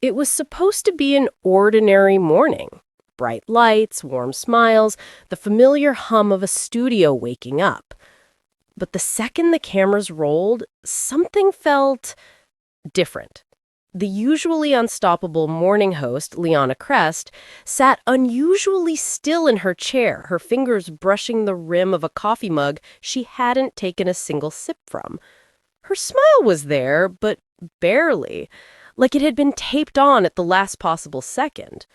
It was supposed to be an ordinary morning. Bright lights, warm smiles, the familiar hum of a studio waking up. But the second the cameras rolled, something felt different. The usually unstoppable morning host, Liana Crest, sat unusually still in her chair, her fingers brushing the rim of a coffee mug she hadn't taken a single sip from. Her smile was there, but barely, like it had been taped on at the last possible second.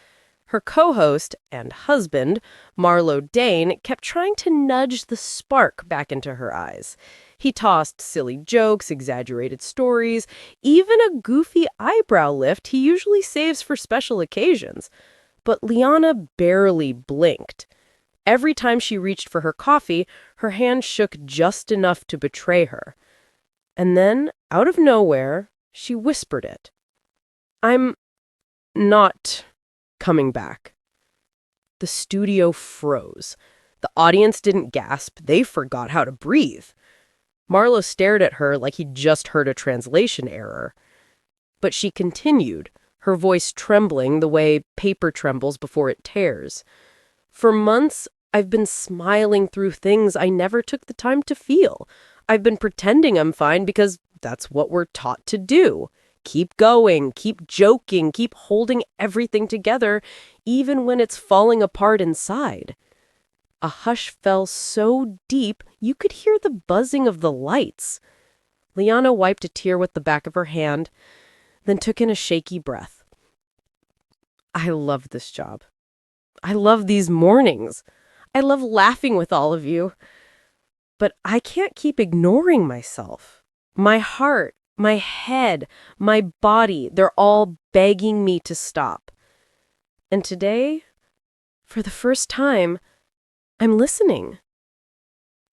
Her co-host and husband, Marlo Dane, kept trying to nudge the spark back into her eyes. He tossed silly jokes, exaggerated stories, even a goofy eyebrow lift he usually saves for special occasions. But Liana barely blinked. Every time she reached for her coffee, her hand shook just enough to betray her. And then, out of nowhere, she whispered it. "I'm not coming back." The studio froze. The audience didn't gasp. They forgot how to breathe. Marlo stared at her like he'd just heard a translation error. But she continued, her voice trembling the way paper trembles before it tears. "For months, I've been smiling through things I never took the time to feel. I've been pretending I'm fine because that's what we're taught to do. Keep going, keep joking, keep holding everything together, even when it's falling apart inside." A hush fell so deep you could hear the buzzing of the lights. Liana wiped a tear with the back of her hand, then took in a shaky breath. "I love this job. I love these mornings. I love laughing with all of you. But I can't keep ignoring myself. My heart, my head, my body, they're all begging me to stop. And today, for the first time, I'm listening."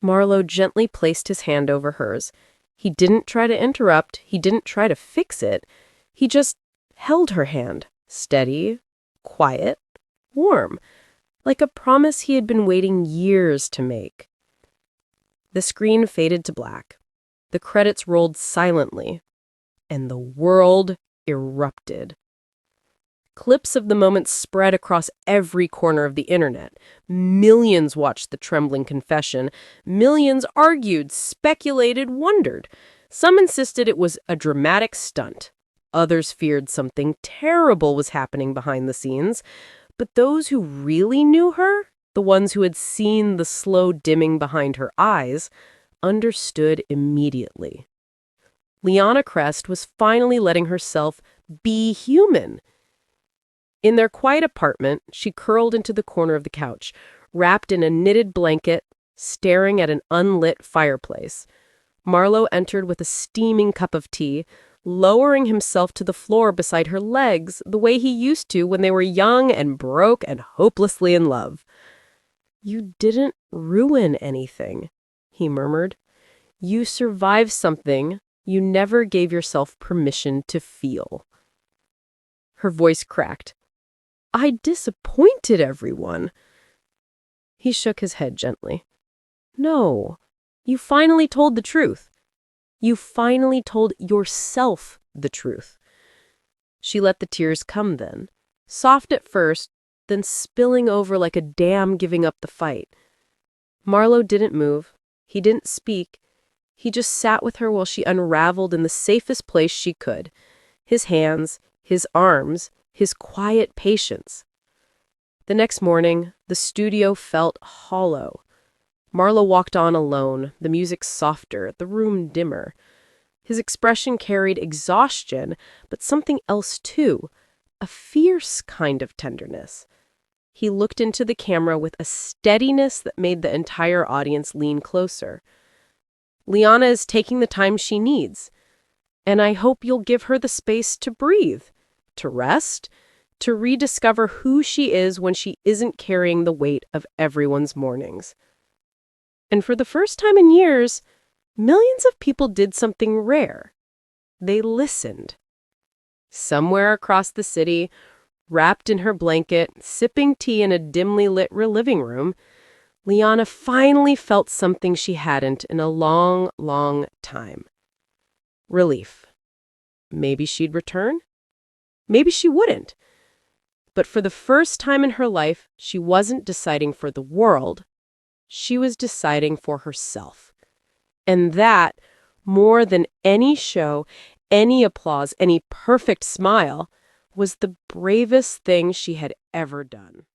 Marlo gently placed his hand over hers. He didn't try to interrupt. He didn't try to fix it. He just held her hand, steady, quiet, warm, like a promise he had been waiting years to make. The screen faded to black. The credits rolled silently, and the world erupted. Clips of the moment spread across every corner of the internet. Millions watched the trembling confession. Millions argued, speculated, wondered. Some insisted it was a dramatic stunt. Others feared something terrible was happening behind the scenes. But those who really knew her, the ones who had seen the slow dimming behind her eyes, understood immediately. Liana Crest was finally letting herself be human. In their quiet apartment, she curled into the corner of the couch, wrapped in a knitted blanket, staring at an unlit fireplace. Marlo entered with a steaming cup of tea, lowering himself to the floor beside her legs the way he used to when they were young and broke and hopelessly in love. "You didn't ruin anything," he murmured. "You survived something you never gave yourself permission to feel." Her voice cracked. "I disappointed everyone." He shook his head gently. "No, you finally told the truth. You finally told yourself the truth." She let the tears come then, soft at first, then spilling over like a dam giving up the fight. Marlo didn't move. He didn't speak. He just sat with her while she unraveled in the safest place she could. His hands, his arms, his quiet patience. The next morning, the studio felt hollow. Marlo walked on alone, the music softer, the room dimmer. His expression carried exhaustion, but something else too, a fierce kind of tenderness. He looked into the camera with a steadiness that made the entire audience lean closer. "Liana is taking the time she needs, and I hope you'll give her the space to breathe, to rest, to rediscover who she is when she isn't carrying the weight of everyone's mornings." And for the first time in years, millions of people did something rare. They listened. Somewhere across the city, wrapped in her blanket, sipping tea in a dimly lit living room, Liana finally felt something she hadn't in a long, long time. Relief. Maybe she'd return? maybe she wouldn't. But for the first time in her life, she wasn't deciding for the world. She was deciding for herself. And that, more than any show, any applause, any perfect smile, was the bravest thing she had ever done.